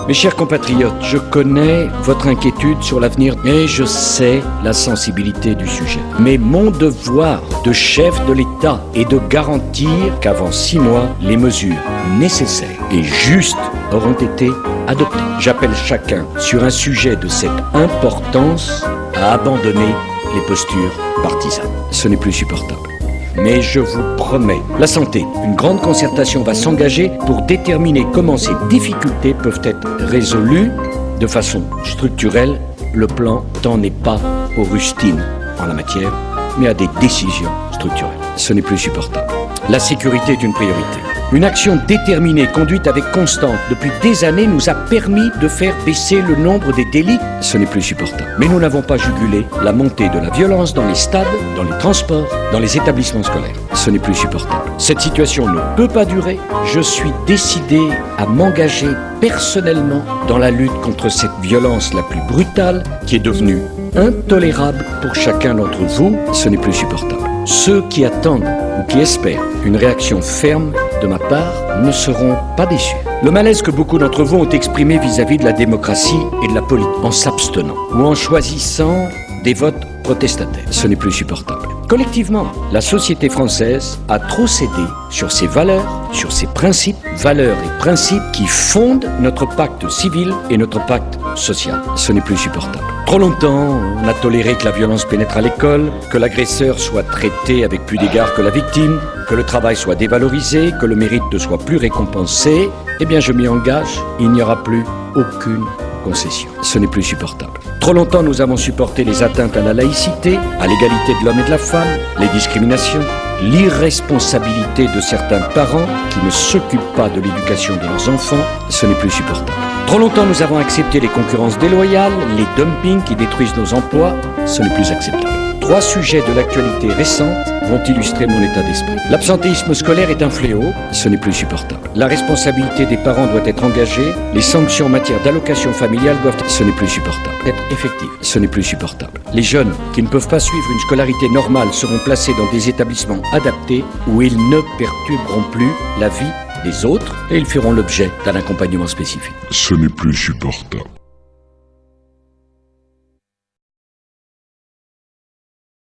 Mes chers compatriotes, je connais votre inquiétude sur l'avenir et je sais la sensibilité du sujet. Mais mon devoir de chef de l'État est de garantir qu'avant 6 mois, les mesures nécessaires et justes auront été adoptées. J'appelle chacun sur un sujet de cette importance à abandonner les postures partisanes. Ce n'est plus supportable. Mais je vous promets, la santé, une grande concertation va s'engager pour déterminer comment ces difficultés peuvent être résolues de façon structurelle. Le plan n'en est pas aux rustines en la matière, mais à des décisions structurelles. Ce n'est plus supportable. La sécurité est une priorité. Une action déterminée, conduite avec constance depuis des années, nous a permis de faire baisser le nombre des délits. Ce n'est plus supportable. Mais nous n'avons pas jugulé la montée de la violence dans les stades, dans les transports, dans les établissements scolaires. Ce n'est plus supportable. Cette situation ne peut pas durer. Je suis décidé à m'engager personnellement dans la lutte contre cette violence la plus brutale qui est devenue intolérable pour chacun d'entre vous. Ce n'est plus supportable. Ceux qui attendent ou qui espèrent une réaction ferme de ma part ne seront pas déçus. Le malaise que beaucoup d'entre vous ont exprimé vis-à-vis de la démocratie et de la politique, en s'abstenant ou en choisissant des votes protestataires, ce n'est plus supportable. Collectivement, la société française a trop cédé sur ses valeurs, sur ses principes, valeurs et principes qui fondent notre pacte civil et notre pacte social. Ce n'est plus supportable. Trop longtemps, on a toléré que la violence pénètre à l'école, que l'agresseur soit traité avec plus d'égard que la victime, que le travail soit dévalorisé, que le mérite ne soit plus récompensé. Eh bien, je m'y engage, il n'y aura plus aucune concession. Ce n'est plus supportable. Trop longtemps, nous avons supporté les atteintes à la laïcité, à l'égalité de l'homme et de la femme, les discriminations, l'irresponsabilité de certains parents qui ne s'occupent pas de l'éducation de leurs enfants. Ce n'est plus supportable. Trop longtemps, nous avons accepté les concurrences déloyales, les dumpings qui détruisent nos emplois. Ce n'est plus acceptable. 3 sujets de l'actualité récente vont illustrer mon état d'esprit. L'absentéisme scolaire est un fléau, ce n'est plus supportable. La responsabilité des parents doit être engagée, les sanctions en matière d'allocation familiale doivent, ce n'est plus supportable, être effectives, ce n'est plus supportable. Les jeunes qui ne peuvent pas suivre une scolarité normale seront placés dans des établissements adaptés où ils ne perturberont plus la vie des autres et ils feront l'objet d'un accompagnement spécifique. Ce n'est plus supportable.